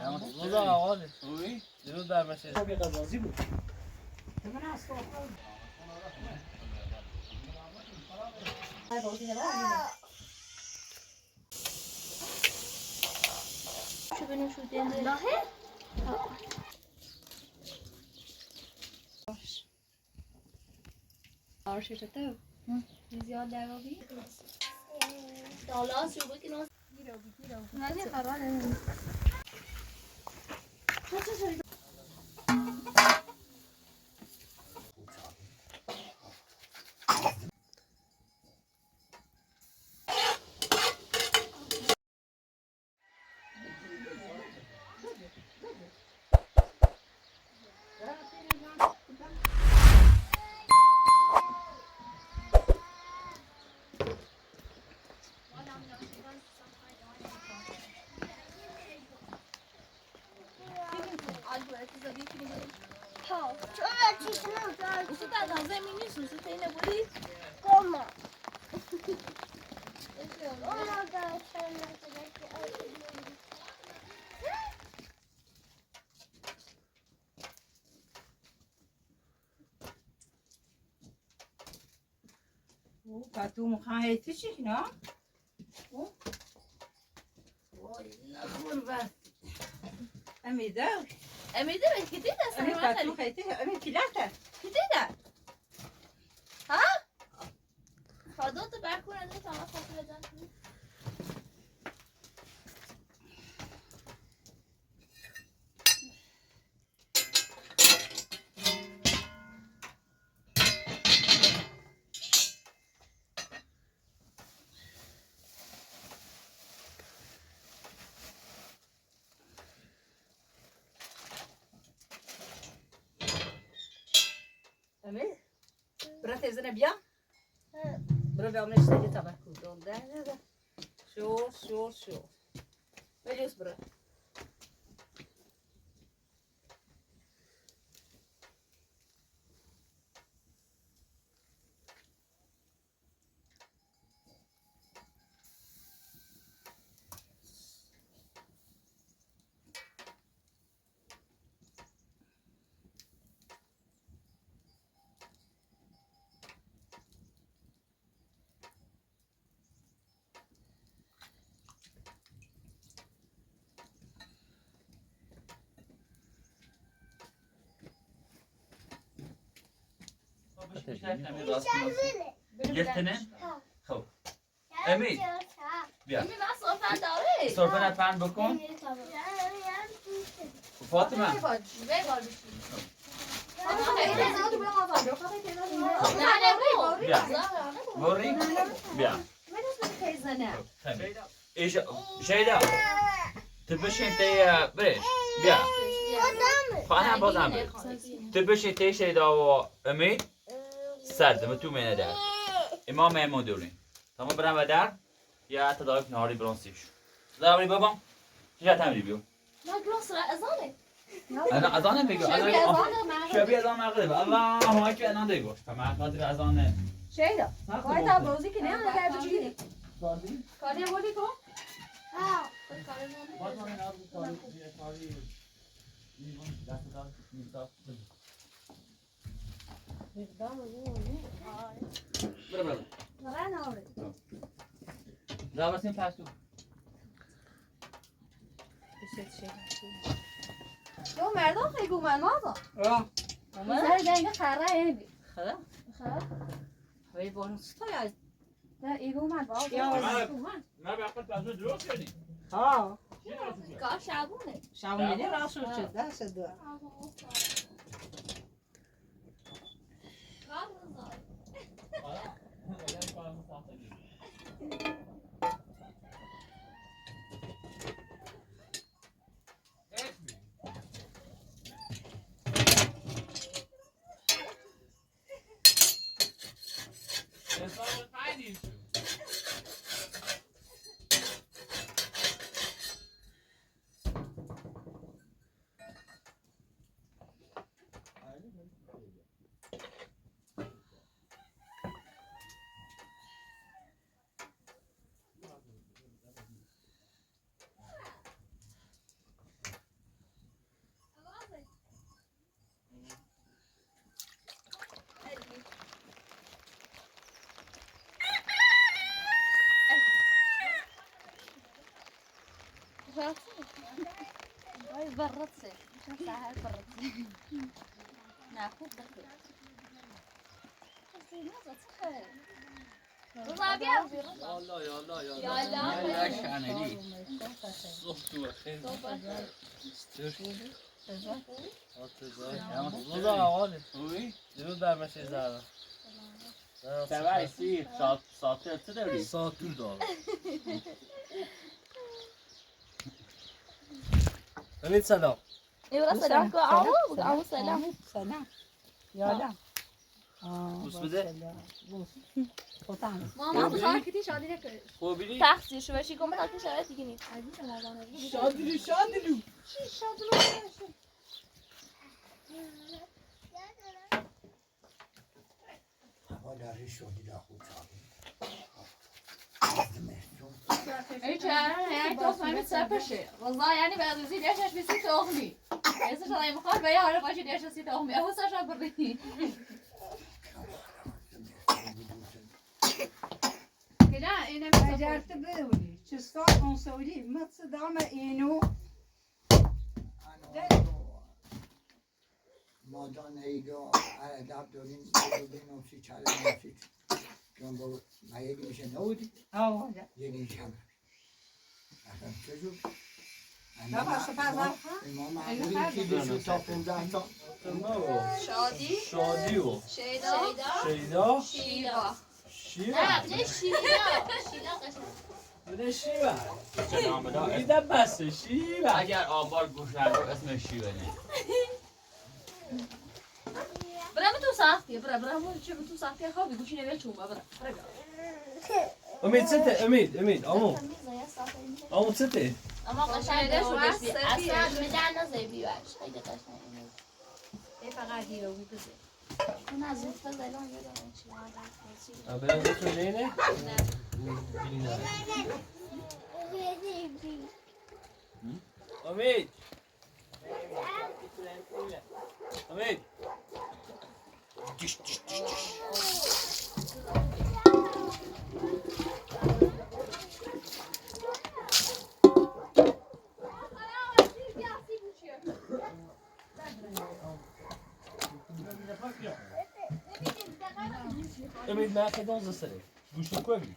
روز آقا دیروز در بشه بازی بود. شو بنوشو دنده لاهه آرشه چطور؟ زیاد دعوی؟ دالاس رو بکنی ناز نه قرار نمیم Patu mukhaya tishik no? Kurba. Amida. Amida بس كده Ami patu khayte, ami pilata. كده ها خدوت بركون از تا ما خاطر بدن Ami. Bırak teyzene bir Bırak ben onu işte tabak kurdum. Şu. Veriyoruz bırak. گرفتنه؟ خب امید بیا امید من صحبت داره صرفه پهن بکن فاطمه بیا بوری بیا ایش شیدا تو بشین تی برش بیا خانه بازم برش تو بشین تی شیدا و امید سرد تو مینه در امام مهمون دوریم تمام برم و در یا تدارک نهاری برانسیش داری بابام چه تمری بیو ما گلاس را ازانه انا اذان میگه شبیه اذان مغرب الله اکبر انا دیگو تمام خاطر اذان Şeyda. Hayda bozuk ki ne kadar bir şey. کاری بودی تو برو لا بس این پس تو جو مردم خیلی گومن مازا Güzel genge kara evi. خدا Ve bonus stoya. نه ایگو اومد بابا ما به خود پس درست کردیم Ha. کار شبونه Şamili rasul çıktı. Sıdı. کار روزای وای برات سه چه ساعت برات نه خوب بخیر روزا بیا یالا یالا یالا شانلی صبح تو بخیر روزا آقا خوبی؟ درود بر مشه زهرا سبعی سیر ساتر چه داری؟ ساتور دارم امید سلام ایورا سلام کو عمو بگو عمو سلام سلام یادم بوس بده ماما مشارکتی شادی نکنه خوبی؟ تقصیر شو باشی کن بخاطر شرایط دیگه نیست شادلو شادلو مادری شدی در خود ای چهره یعنی تو فهمید سپشه رضا یعنی بعد از این دیشش بیسی تخمی ایسا شده میخواد به یه حاله باشی دیشش سی تخمی اوسا شد بردی كده انا فجرت بولي شو صار نسوي ما تصدام اینو مادان ایگا ادب داریم بنویسی چله نویسی چون با ما یکی میشه نودی یکی میشه هم اصلا چجور ما معمولی که بشو تا 15 تا شادی شادی و شیدا شیدا شیوا شیوا نه بجای شیدا قشنگ بده شیوا چه نام دار؟ ایده بسته شیوا اگر آبار گوش ندار اسمش شیوه نه برام تو ساختی برام چه تو ساختی خوابی گوشی نمیاد چوبا برام امید سته امید آمو آمو سته اما قشنگ دوردش بی اصلا میدن نزه بیوش خیلی قشنگ ايه فقط هيرو بيبزي اون از این فضل الان یادم چی برم تو نینه؟ امید امید امید ما خدان زسره گوشو کوی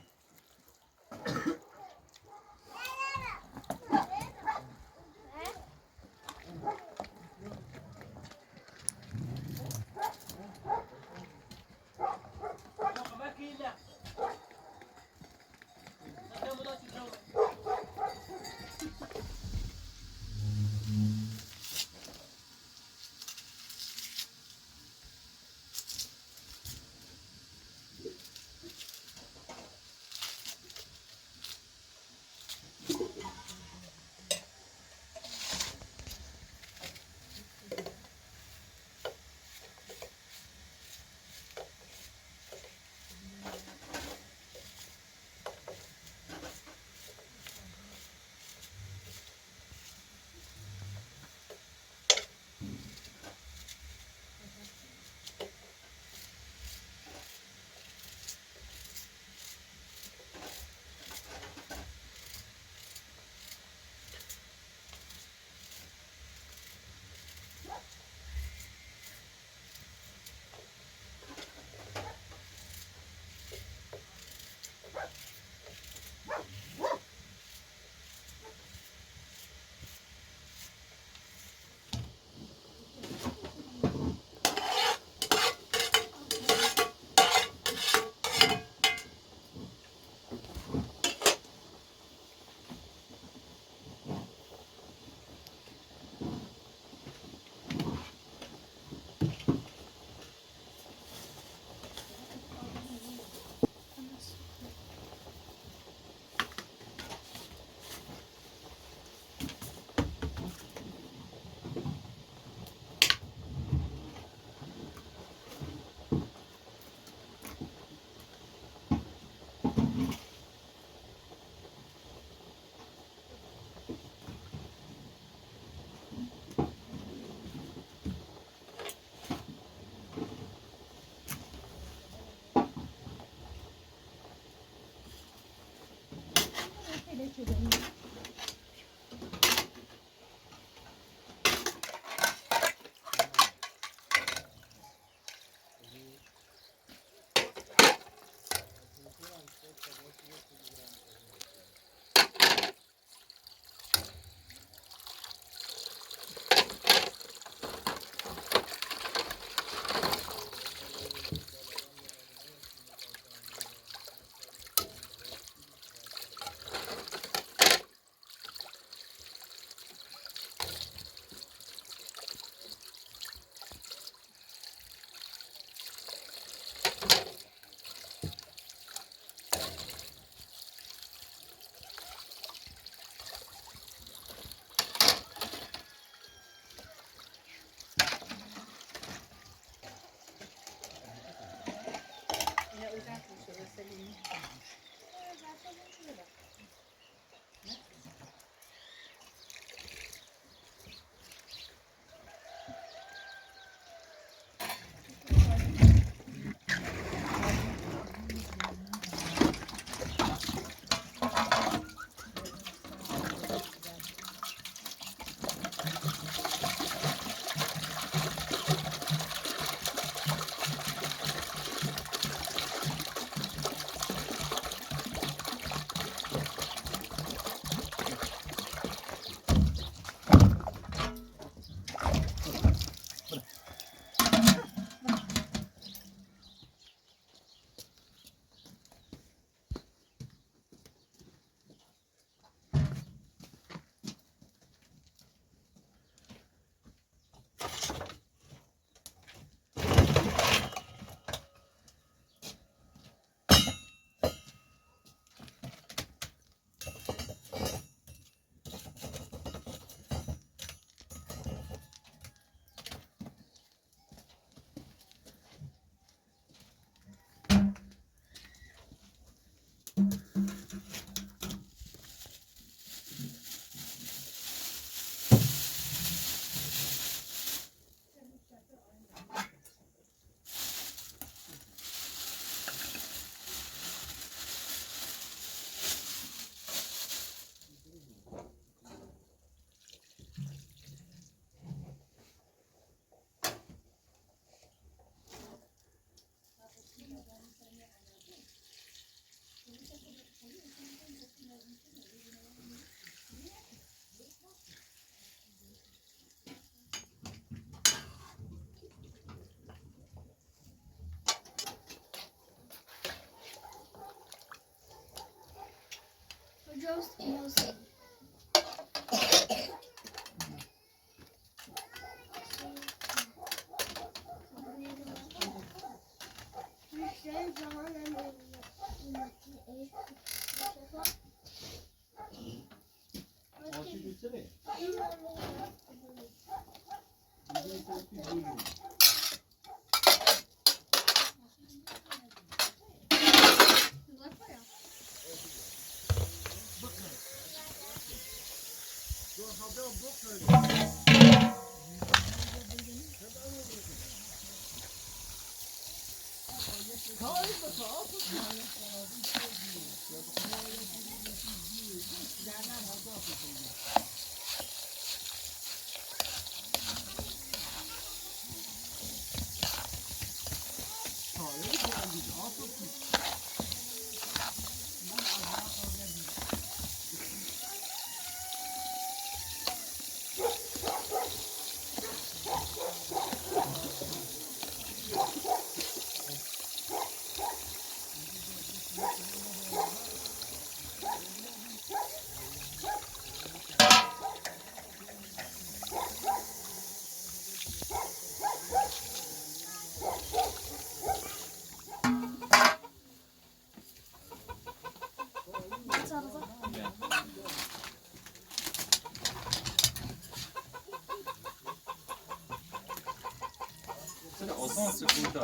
Sen Osman sıkıntı.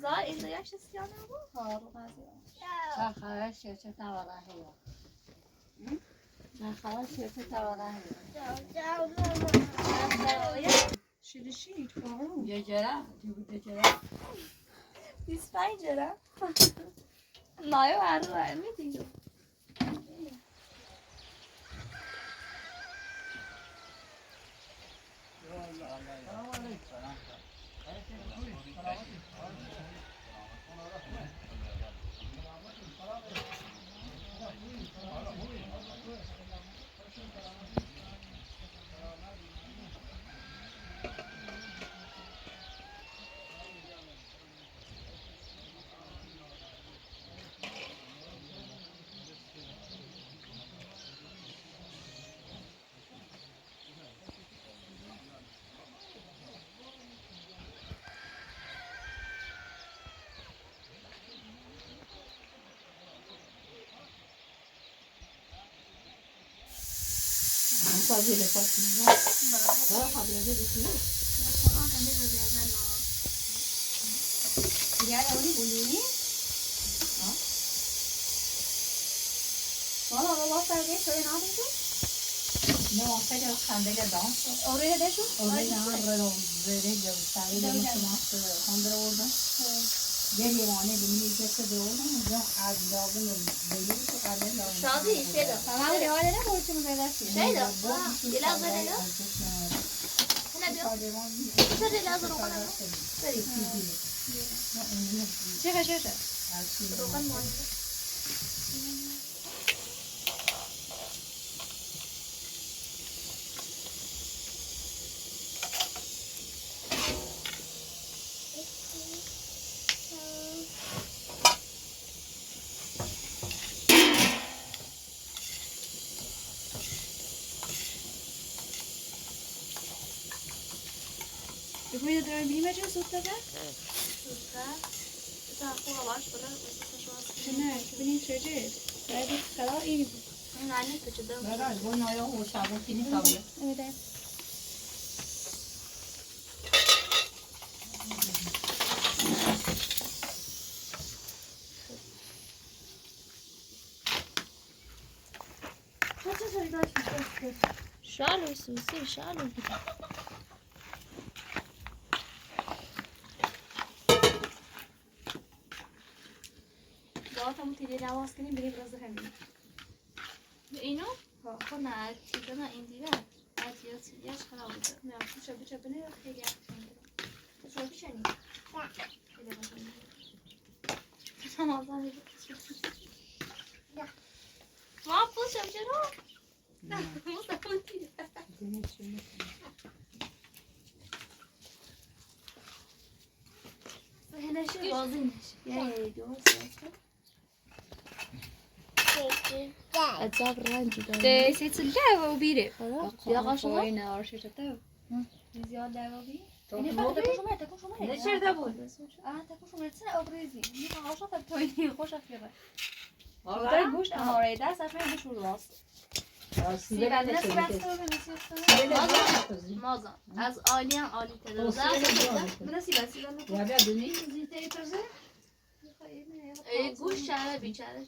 زار إذا يعيش السيانة أبو هارو غازي خلاص شركة ولا هي خلاص شركة ولا هي شيل فارو يا جرا تبي تجرا İsmail Ceren. Nayo her var mı diyor? سازی لفاف می‌کنم. برای خاطر بسیار. دیگر اولی بودی؟ ماما بابا فرقی شوی نامشو؟ نه خیلی خنده دانس. اوری داشو؟ اولی نه رو زیادی جو سعی دارم که ماست خنده آوردم. یه لیوانه دیگه جست دوردم اونجا از داغون بیلی تو قدر داغون. شادی شده. ماما دیگه حالا نبود چه مزایده شده. شده. یه لحظه دیگه. نه بیا. چه لحظه رو کنم؟ بری. چه؟ روغن ماهی. بگویید داره بیمه چه سوخته که؟ سوخته؟ تا خوب باش بله نه ببینید چجوریه باید خدا این بود نه نیست چه دارم برای گون آیا و شابه کنی کامله امیده چه سری داشت شالو سوسی شالو دعوت همون تیلی نواز کنیم بریم راز همین به اینو؟ ها خب نه تیلی نه این دیره یاش خراب بوده نه بچه بنه خیلی تو شو پیش نی خیلی باشم تمام زنی ما پوشم چرا؟ نه مستقیم تیلی هنشی بازی نشی یه درست عذاب رنجی داره ده سیت دعوا بیره یا قاشو این آرشه تو زیاد دعوا بی اینه فقط تکو شما نه چرا بود تکو شما سن ابریزی این قاشو تا توی خوش افتاد آره گوشت آره دست اصلا گوشت راست مازن از عالی هم عالی تره نصیب یا بیا دونی زیته تازه گوش شهر بیچاره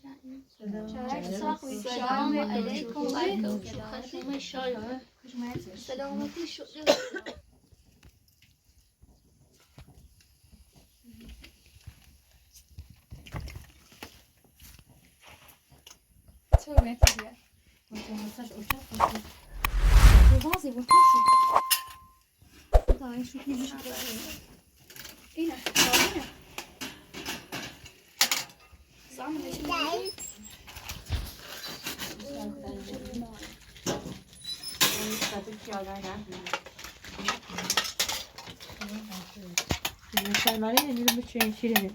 شهر ساخوی سلام علیکم خشم شای سلامتی شده تو متیه واسش اوشا واسه واسه دايش شوفي مش هنا هنا زعما ليش سلمانی نمیدونم چه شیرینه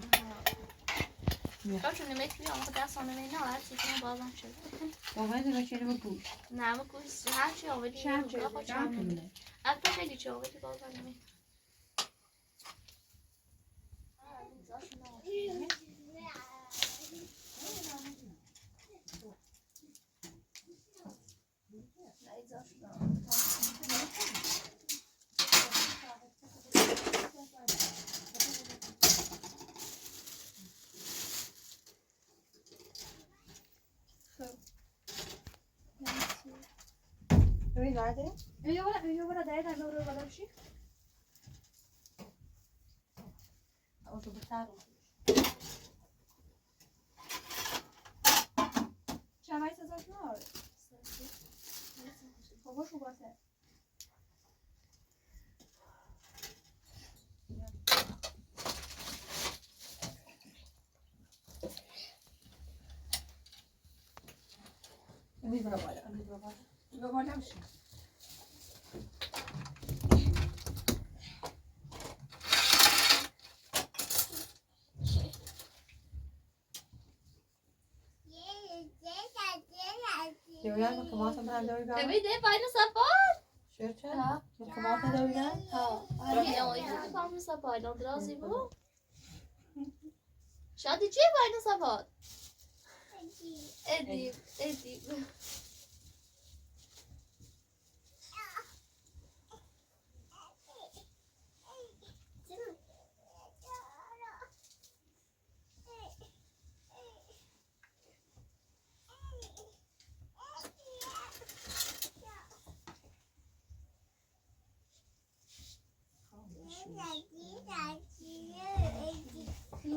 چون نمیت بیام خدا سانه نه هرچی که بازم شد واقعا نمیشه با گوش نه با گوش هر چی آوردی شام کنه البته خیلی چی آوردی بازم نمی ببین نده ایو برا دایر هم رو بالا بشی اوتو بتر شمای سزاش نار بابا شو باشه امید برو بالا امید برو بالا برو بالا بشین دیویان کمات من دویدم ببینید فایل سفر شرچه کمات دویدم ها آره فایل سفر درازی بو شادی چی فایل سفر ادی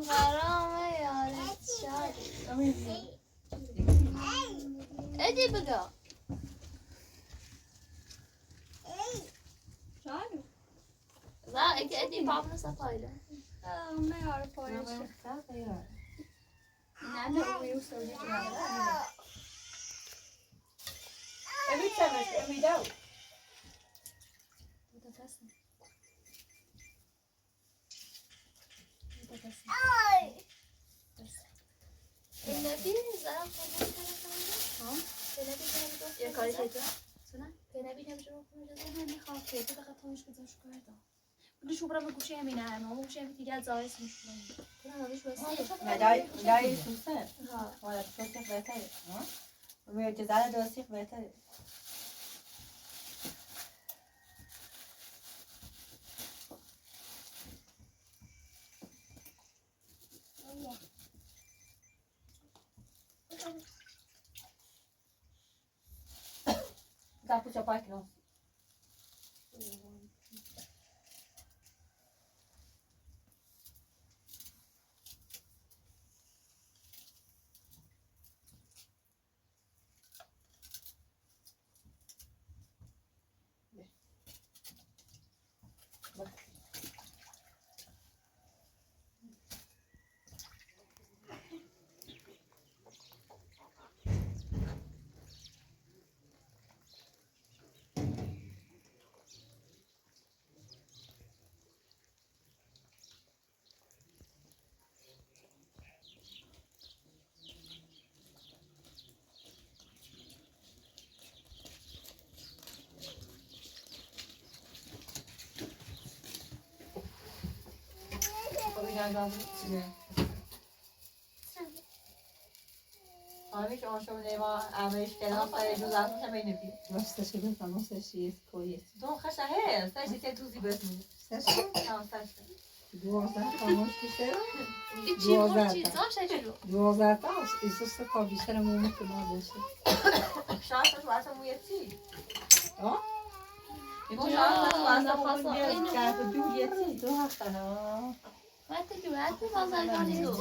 غرامه یارت شادی ادی بگو شانو لا ادی بابنا سفایده ما يعرف ايش نعمل ويوصل ابي تسمس ابي داو النبي زرق كمان كمان يا كاري تيجا سنا النبي نبجو كمان من خاف تيجا دقت مش كذا شو كذا بدي شو برا بقول شيء من عام مو شيء بتيجي زايس مش مهم كنا نبي شو بس دای سوسه ولی توصیف بهتره روی جزاله توصیف بهتره Dá pro seu pai que não. Obrigada, Tina. Abi که آنشون نیما عملش کردن سر جزات همین نبی. Gosta de ver não sei se isso conhece. دون خش هست. سعی چه توزی بسمی. Sérgio, تمام سعی. duas vamos que será? چی مرچی زاش چلو Duas atas, isso você pode ser muito mal você. شانس واسه موی چی؟ آه؟ میگم شانس واسه موی کارت دویه چی؟ دو هفته نه. وقتی که وقتی بازرگانی دو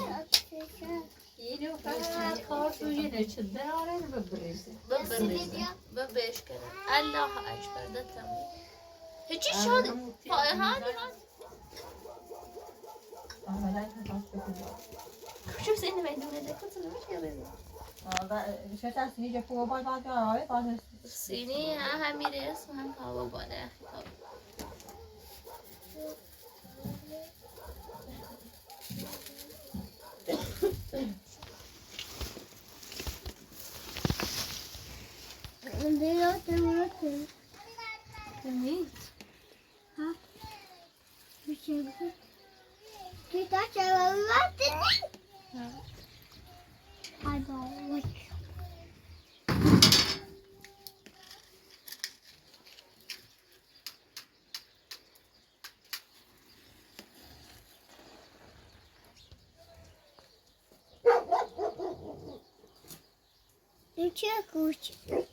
اینو فقط کارت دویه نشد براره ببریزه. ببرش کنه الله اکبر دتم هیچی شد هانی عملا که شو سینه میدونه دکتر نمیشه چه تاثیری که پول باید داره سینی هم میره اسم هم کاو باله Kita coba mati nih. Aduh. Lucu kucing.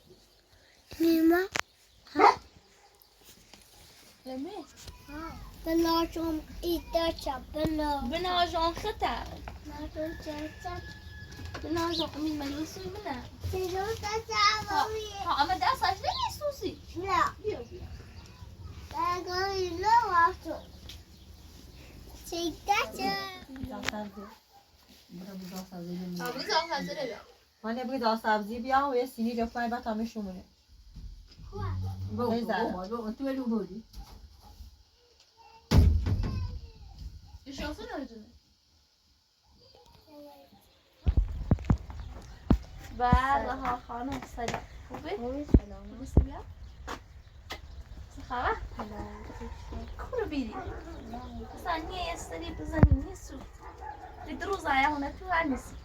Lima. لمه بناجم ایداچا بناجان خطر بناجم چرچا بناجان امین ملوسی منه سیروس تساوی ها اما دست اش نمیسوسی لا بیا بیا بگوی لو واسو سیداچا آبی زان حاضره بیا من نبگی داغ سبزی بیام و یه سینی جفت کنی بعد همه شومونه تو الو بودی. شانسون نمیدونه بله ها خانم سلام خوبه؟ خوبه بیا چه خبر؟ کورو بیری مثلا یه استری بزنی نیست دید روز آیا هونه تو هر نیست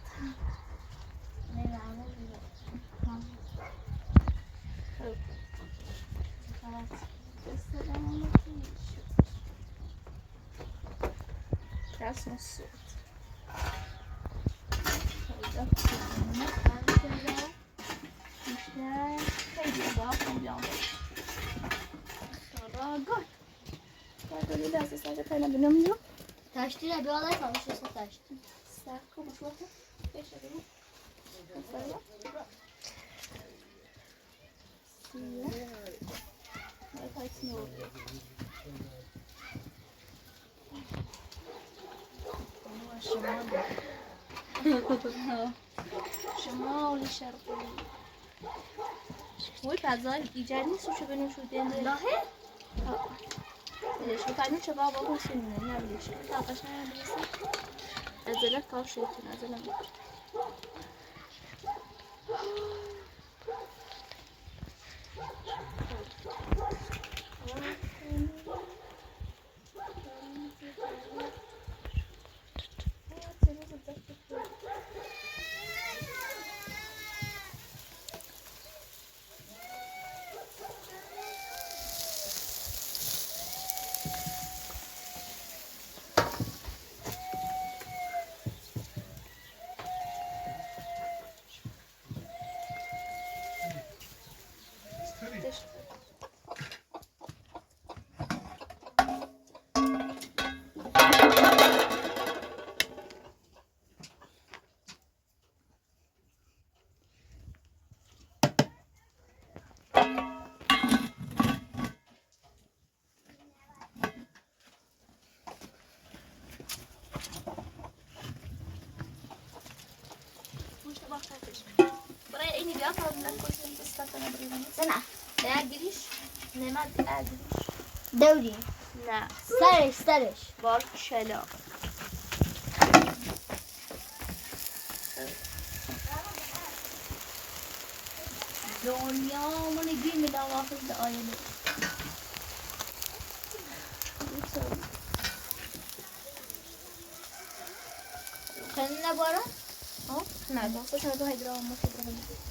رسم الصوت خیلی باهم بیام خدا گل داری دست سر تنه بنم تشتی رو بیاله کامش رو تشتی سر کو بخواه بشه بگو شمال شرقی وی فضای ایجاد نیست چه بنوش شده لاهه ليش وكان شباب أبو سنة نعم ليش طاقش نعم ليش أزلك كاشيتين أزلك برای اینی بیا تا من کوشم تستاتنا بریم سنة لا أجريش ما أجريش دوري لا سرش بار شلا دنیا من گیم میدم واقعا به آینه خلينا برا نه دستش رو هیدرام مفید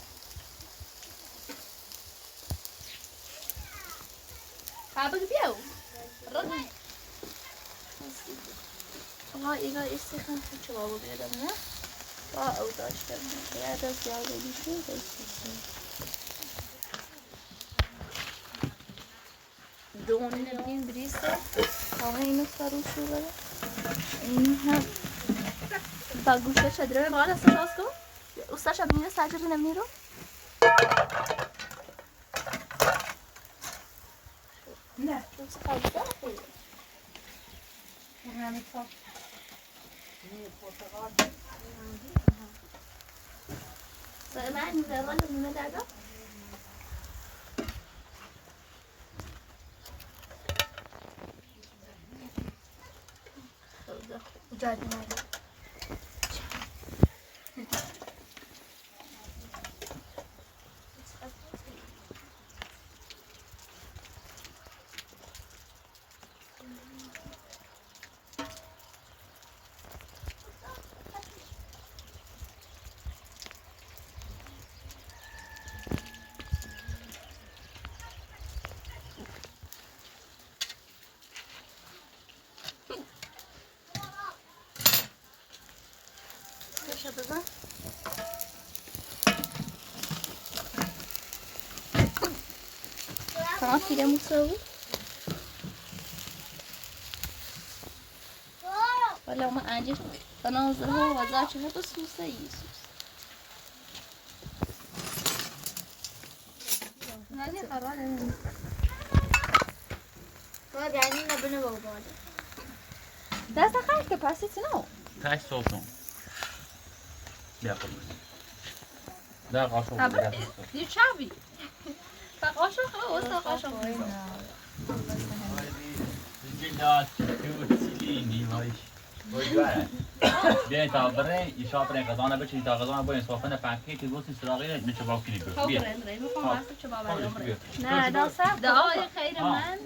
Apa que piau? Rodai. Allah iga istikan cevabı verelim ya. Daha uğraştım. Ya da ziyade bir şey de istiyorsun. Doğumunu bilin birisi. Ama yine sarışıyorlar. İnha. Bak guşta şadrı var aslında şasko. Usta şadrı sadece bir nemiro. نه Yoksa fazla mı? همه تا من می‌ذارم نیمه دادا. جای نمیاد. بزن تمام كده مسوي ولا ما عاجز تناظرها وزاجها بس مسيس هذه قرار طيب يعني نبني موضوع ده سخن كباسيتي نو تاش صوتون بیا خود در قاشق aber die Chavi قاشق وسط قاشق بیاین تا برای ایشا برای غذا نبچی تا غذا باید صافن پاکی که واسه سراغی میشه باکی نبود بیا میخوام واسه چه بابا نه دا صف دعای خیر من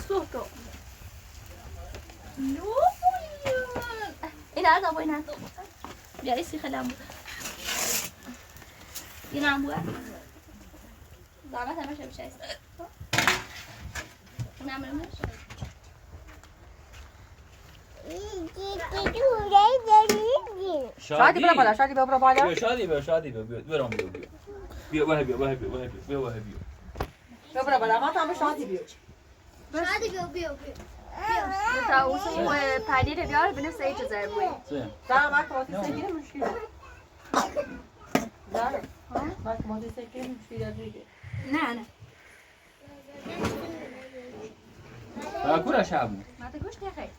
صوتو نوبولیون این هذا وين هذا يا إيسي خلام ينام بوا ضعمتها ماشية بشايس نعمل مش شادی برو بالا شادی برو بالا بیا شادی بیا شادی بیا برام بیا بیا بیا بیا بیا بیا بیا بیا بیا برو بالا ما هم شادی بیا شادی بیا بیا بیا تا اوسو پدیر بیار بنه سه اجازه بوی دا ما که سکر مشکل دا ما که سکر مشکل دیگه نه نه کورا شابو ما تا گوش نخیر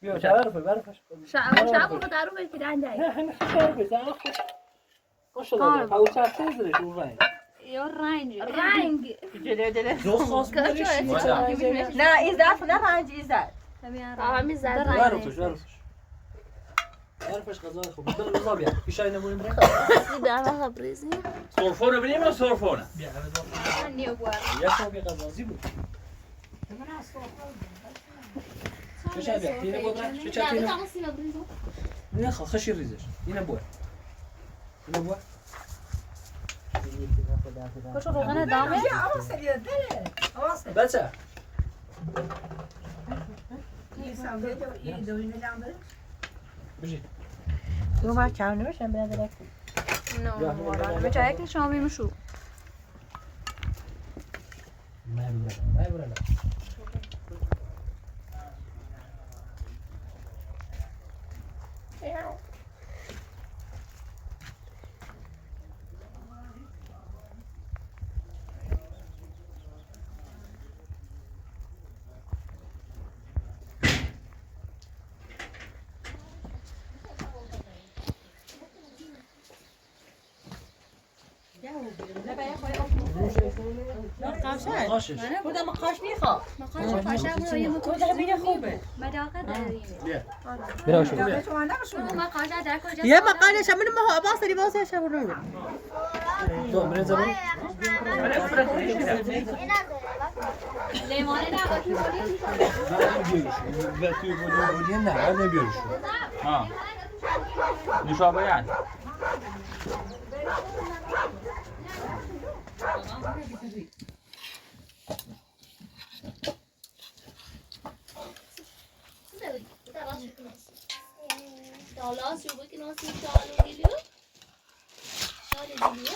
بیا شعرفه برفش شعبو به درو بری که دنده نه همه شعرفه زنه خوش شده او چرته زرش اون رنگ یا رنگ دو خاص برش نه ایزد نه پنج ایزد همین زده برفش برفش غذای خوب بدون غذا بیا پیشای نمونیم بریم در واقع بریزی سرفونه بریم یا سرفونه بیا نیو بوار یه خوابی غذازی بود پیشای بیا تینه بود رفت چه تینه نه خشی ریزش اینه بود اینه بود کشو روغن دامه بچه بجی دو ما کم نمیشن بیاد درک نه به جایی که شما میمشو ما برم قاشش بودم قاش میخواد مقاش پاشا برو یه بودم بینه خوبه مداقه داریم بیا شو بیا مقاش در کجا یه مقالش همون ما باصری واسه شب رو تو من زمان لیمونه نه با و توی بودی نه نبیارش ها نوشابه یعنی Dalla su che non si toglie di lì. Toglie di lì.